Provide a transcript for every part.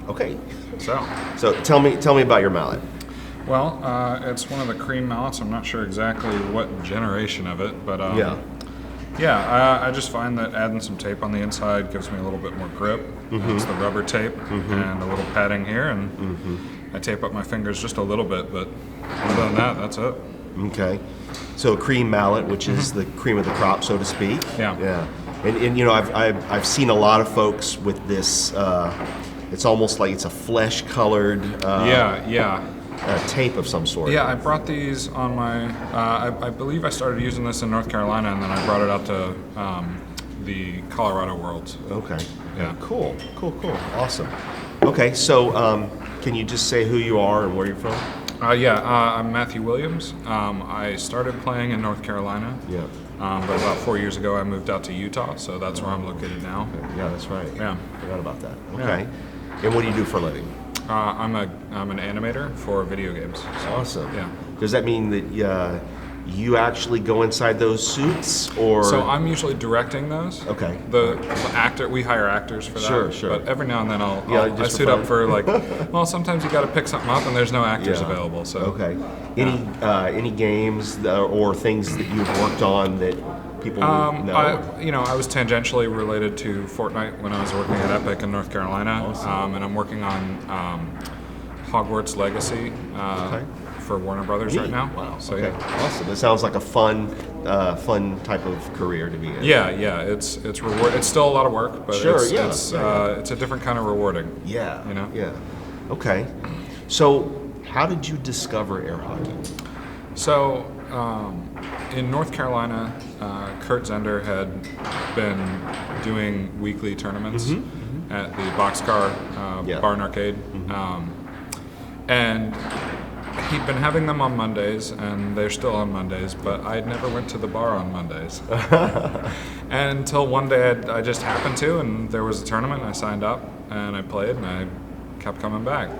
Okay. So, So tell me about your mallet. well, it's one of the cream mallets. I'm not sure exactly what generation of it, but I just find that adding some tape on the inside gives me a little bit more grip. It's the rubber tape and a little padding here, and I tape up my fingers just a little bit, but other than that, that's it. Okay. So a cream mallet, which is the cream of the crop, so to speak. Yeah. Yeah. And you know, I've seen a lot of folks with this. It's almost like it's a flesh-colored tape of some sort. Yeah, I brought these on my. I believe I started using this in North Carolina, and then I brought it out to the Colorado Worlds. Okay. Yeah. Cool. Awesome. Okay, so can you just say who you are and where you're from? I'm Matthew Williams. I started playing in North Carolina. Yeah. But about 4 years ago, I moved out to Utah, so that's where I'm located now. Okay. Yeah, that's right. Yeah. Forgot about that. Okay. And what do you do for a living? I'm an animator for video games. Awesome. Yeah. Does that mean that you actually go inside those suits, or? So I'm usually directing those. Okay. The actor, we hire actors for that. Sure. But every now and then I just suit for up for like. Well, sometimes you got to pick something up and there's no actors available. So. Okay. Any games or things that you've worked on that people know? I was tangentially related to Fortnite when I was working at Epic in North Carolina. Awesome. And I'm working on Hogwarts Legacy. For Warner Brothers right now. Wow. So okay. Awesome. It sounds like a fun type of career to be in. Yeah. It's reward. It's still a lot of work, but it's a different kind of rewarding. Yeah. You know. Yeah. Okay. So, how did you discover air hockey? So, in North Carolina, Kurt Zender had been doing weekly tournaments at the Boxcar Bar and Arcade, and he'd been having them on Mondays, and they're still on Mondays, but I never went to the bar on Mondays. And until one day I just happened to, and there was a tournament, and I signed up, and I played, and I kept coming back.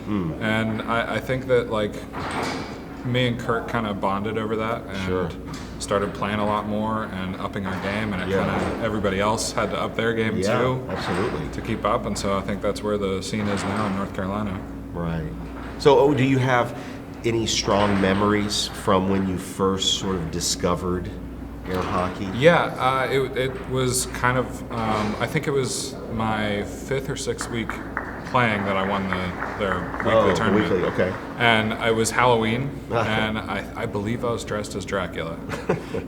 And I think that, like, me and Kurt kind of bonded over that, and started playing a lot more and upping our game, and it kind of, everybody else had to up their game too. Absolutely. To keep up, and so I think that's where the scene is now in North Carolina. Right. So, do you have any strong memories from when you first sort of discovered air hockey? Yeah, it was kind of, I think it was my 5th or 6th week playing that I won their weekly tournament. Weekly, okay. And it was Halloween, and I believe I was dressed as Dracula.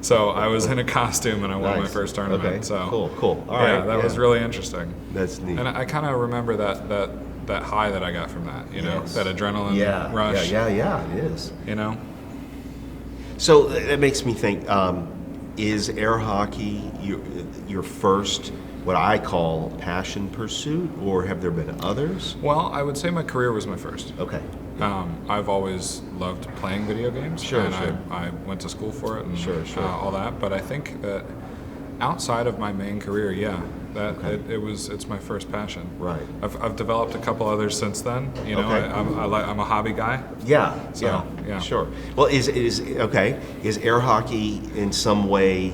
So I was in a costume, and I won my first tournament. Okay. So Cool. All right. that was really interesting. That's neat. And I kind of remember that high that I got from that, that adrenaline rush. Yeah, it is. So it makes me think, is air hockey your first, what I call passion pursuit, or have there been others? Well, I would say my career was my first. Okay. I've always loved playing video games, I went to school for it and all that, but I think that outside of my main career, it's my first passion. Right. I've developed a couple others since then. I'm a hobby guy. Sure. Well, is air hockey in some way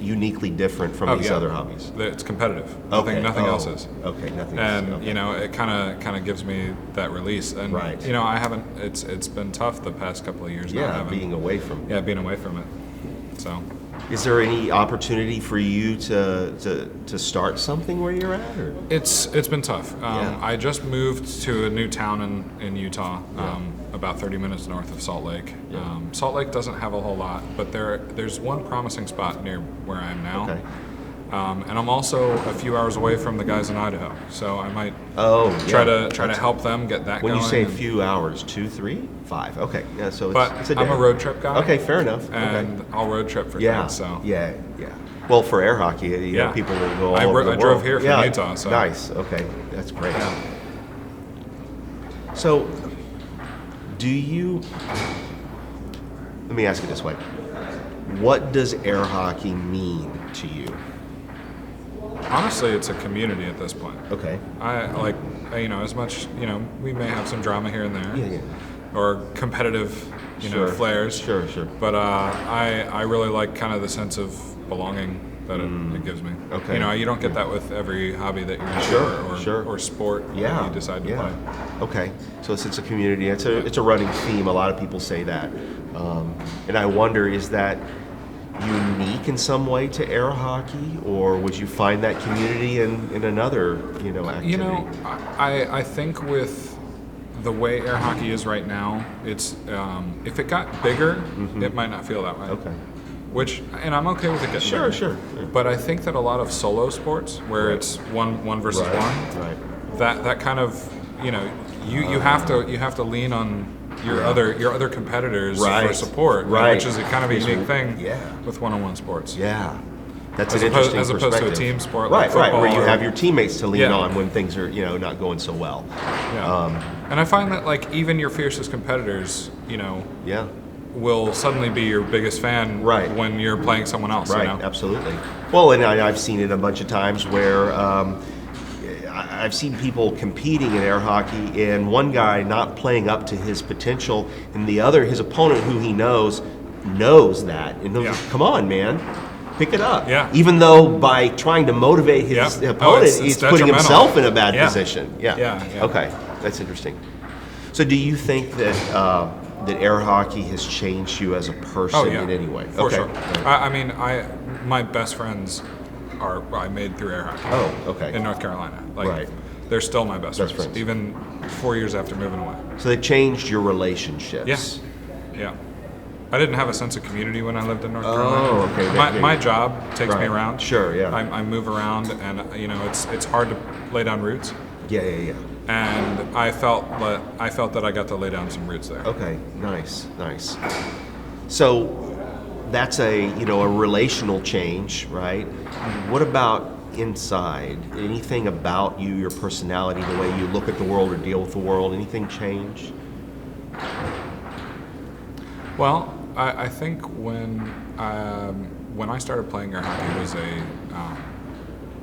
uniquely different from these other hobbies? It's competitive. Nothing else is. Okay, nothing. And it kind of gives me that release. And I haven't. It's been tough the past couple of years. Being away from. Yeah, being away from it. So. Is there any opportunity for you to start something where you're at? Or? It's been tough. I just moved to a new town in Utah, about 30 minutes north of Salt Lake. Salt Lake doesn't have a whole lot, but there's one promising spot near where I am now. Okay. And I'm also a few hours away from the guys in Idaho, so I might try to help them get that when going. When you say a few hours, 2, 3, 5. Okay, yeah. So it's a day. I'm a road trip guy. Okay, fair enough. And I'll road trip for kids. So yeah. Well, for air hockey, people will go all over the world. I drove here from Utah. So. Nice. Okay, that's great. So, let me ask you this way: what does air hockey mean to you? Honestly, it's a community at this point. Okay. As much, we may have some drama here and there. Yeah. Or competitive, flares. Sure. But I really like kind of the sense of belonging that it gives me. Okay. You know, you don't get that with every hobby that you're into or sport that you decide to play. Okay. So a sense of community. It's a running theme. A lot of people say that. And I wonder, is that unique in some way to air hockey, or would you find that community in another, activity? You know, I think with the way air hockey is right now, it's if it got bigger, it might not feel that way. Okay. And I'm okay with it getting bigger. Sure. But I think that a lot of solo sports, where it's one versus one, that kind of, you have to lean on your other competitors for support, which is a kind of a unique thing with one-on-one sports. Yeah. That's an interesting as perspective. opposed to a team sport Right, like football. where you have your teammates to lean on when things are, not going so well. Yeah. And I find that, like, even your fiercest competitors, will suddenly be your biggest fan when you're playing someone else. Right, absolutely. Well, and I've seen it a bunch of times where I've seen people competing in air hockey, and one guy not playing up to his potential, and his opponent, who he knows that, and he'll just, come on, man. Pick it up. Yeah. Even though by trying to motivate his opponent, he's putting himself in a bad position. Yeah. Okay, that's interesting. So, do you think that that air hockey has changed you as a person in any way? For sure. I mean, my best friends I made through air hockey. Oh, okay. In North Carolina, they're still my best friends, even 4 years after moving away. So they changed your relationships. Yes. Yeah. I didn't have a sense of community when I lived in North Carolina. Oh, okay. My job takes me around. Sure, yeah. I move around, and it's hard to lay down roots. Yeah. And I felt that I got to lay down some roots there. Okay, nice. So that's a relational change, right? What about inside? Anything about you, your personality, the way you look at the world or deal with the world, anything change? Well, I think when I started playing air hockey,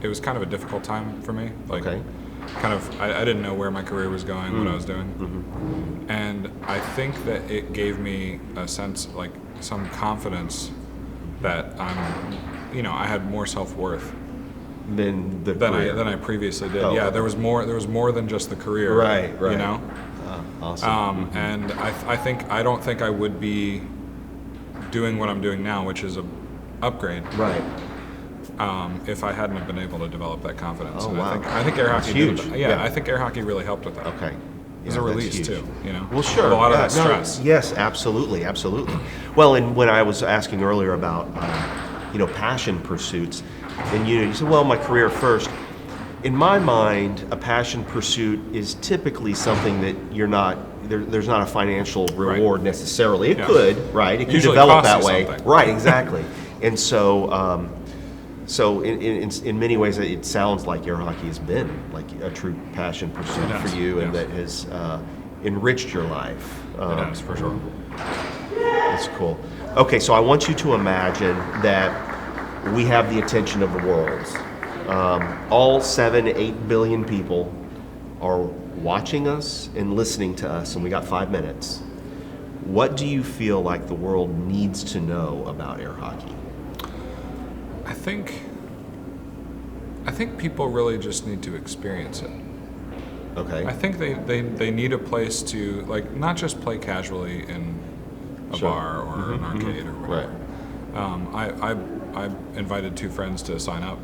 it was kind of a difficult time for me. I didn't know where my career was going, what I was doing, and I think that it gave me a sense, like some confidence, that I had more self-worth than I previously did. There was more than just the career. Right. Awesome. And I don't think I would be doing what I'm doing now, which is a upgrade. Right. If I hadn't have been able to develop that confidence. Oh, and wow. I think air hockey huge. I think air hockey really helped with that. Okay. It's a release too, Well, sure. A lot of that stress. Yes, absolutely. Well, and when I was asking earlier about, passion pursuits, and you said, well, my career first. In my mind, a passion pursuit is typically something that you're not. There's not a financial reward necessarily. It could, right? It could develop that way, right? Exactly. And so. So in many ways, it sounds like air hockey has been like a true passion pursuit for you, and that has enriched your life. It has, for sure. That's cool. Okay, so I want you to imagine that we have the attention of the world. All 7-8 billion people are watching us and listening to us, and we got 5 minutes. What do you feel like the world needs to know about air hockey? I think people really just need to experience it. Okay. I think they need a place to, like, not just play casually in a bar or an arcade or whatever. Right. I invited 2 friends to sign up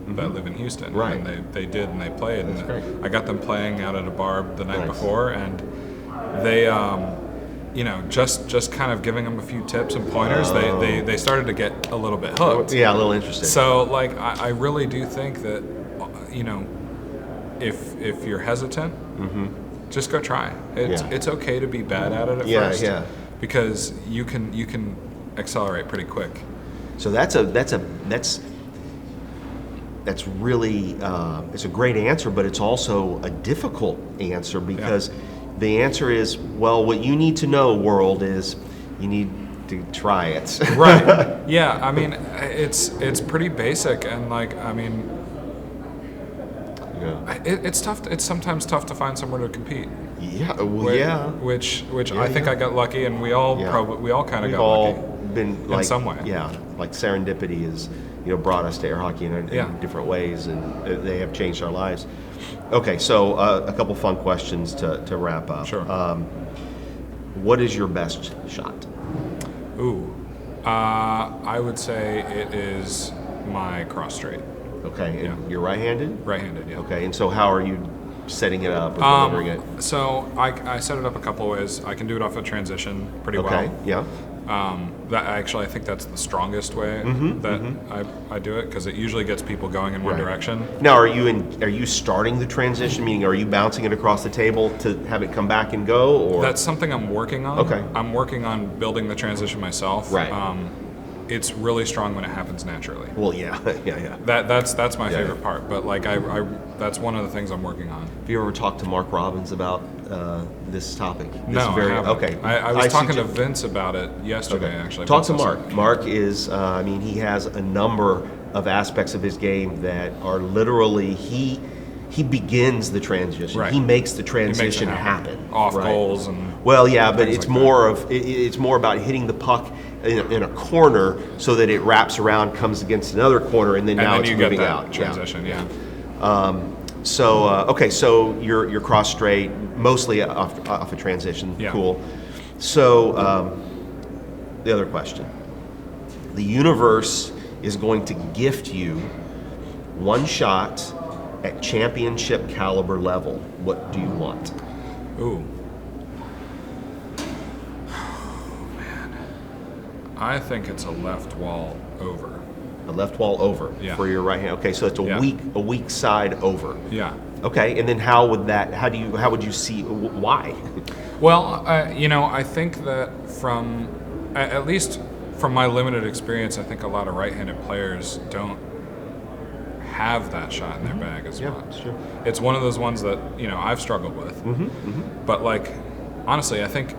that live in Houston. Right. And they did, and they played. That's great. I got them playing out at a bar the night before, and they just kind of giving them a few tips and pointers, they started to get a little bit hooked. Yeah, a little interested. So, like, I really do think that, if you're hesitant, just go try. It's okay to be bad at it at first. Yeah. Because you can accelerate pretty quick. So that's really it's a great answer, but it's also a difficult answer because the answer is, well, what you need to know, world, is you need to try it. Right. Yeah. I mean, it's pretty basic, and it's tough. It's sometimes tough to find somewhere to compete. Yeah. Well, Which I think I got lucky, and we all kind of got lucky. Been in some way. Yeah. Like serendipity is brought us to air hockey in Yeah. different ways, and they have changed our lives. Okay, so a couple fun questions to wrap up. Sure. What is your best shot? Ooh, I would say it is my cross straight. Okay, and Yeah. you're right-handed? Right-handed, yeah. Okay, and so how are you setting it up or delivering it? So I set it up a couple of ways. I can do it off a transition pretty Okay, well. yeah. That actually, I think that's the strongest way that I do it, because it usually gets people going in one Right. direction. Now, are you starting the transition? Meaning, are you bouncing it across the table to have it come back and go, or That's something I'm working on. Okay. I'm working on building the transition myself. Right. It's really strong when it happens naturally. Well, yeah, yeah. That's my Yeah, favorite yeah. part. But like I that's one of the things I'm working on. Have you ever talked to Mark Robbins about this topic? This No, very, I haven't. Okay. I was talking to suggest- Vince about it yesterday, actually. Talk to Vince Mark. also- Mark is, he has a number of aspects of his game that are literally, he begins the transition. Right. He makes the He makes it transition happen. Off Right. goals and Well, yeah, but things it's like more of it's more about hitting the puck in a corner so that it wraps around, comes against another corner, and then and now then it's you get moving that out. Yeah. transition. Yeah. So okay, so you're cross straight, mostly off a transition. Yeah. Cool. So the other question: the universe is going to gift you one shot at championship caliber level. What do you want? Ooh. Man. I think it's a left wall over. A left wall over Yeah. for your right hand. Okay, so it's a Yeah. weak side over. Yeah. Okay, and then how would you see why? Well, I think that from, at least from my limited experience, I think a lot of right-handed players don't have that shot in their bag as Yeah, much. it's true. It's one of those ones that, I've struggled with. But like, honestly, I think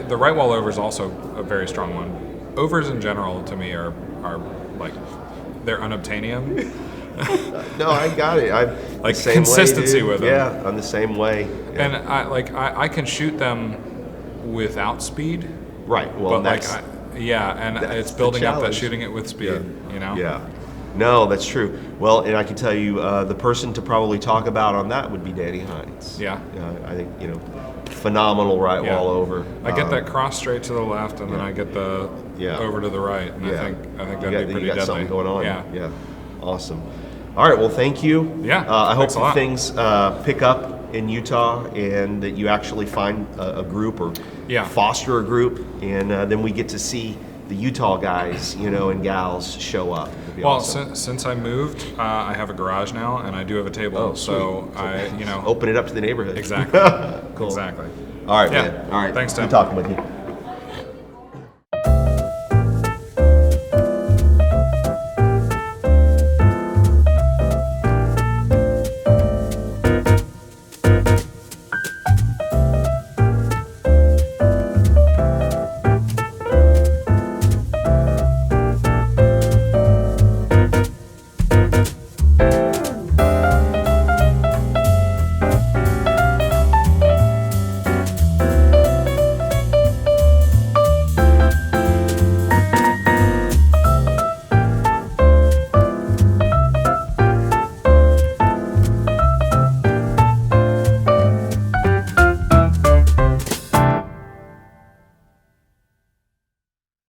the right wall over is also a very strong one. Overs in general, to me, are like, they're unobtainium. No, I got it. I'm Like the same consistency way, dude. with them. Yeah, I'm the same way. Yeah. And I can shoot them without speed. Right. Well, But that's and that's it's the building up that challenge. shooting it with speed. Yeah. No, that's true. Well, and I can tell you, the person to probably talk about on that would be Danny Hines. Yeah. I think phenomenal right Yeah. wall over. I get that cross straight to the left, and then I get the Yeah. over to the right, and I think that'd be pretty you got deadly. something going on. Yeah. Yeah. Awesome. All right. Well, thank you. Yeah, I hope thanks a lot. things pick up in Utah, and that you actually find a group or Yeah. foster a group, and then we get to see the Utah guys, and gals show up. It'd be Well, awesome. since I moved, I have a garage now, and I do have a table. Oh, so sweet. I, Open it up to the neighborhood. exactly, Cool. exactly. All right, Yeah. man. All right. Thanks, Tim. Good talking with you.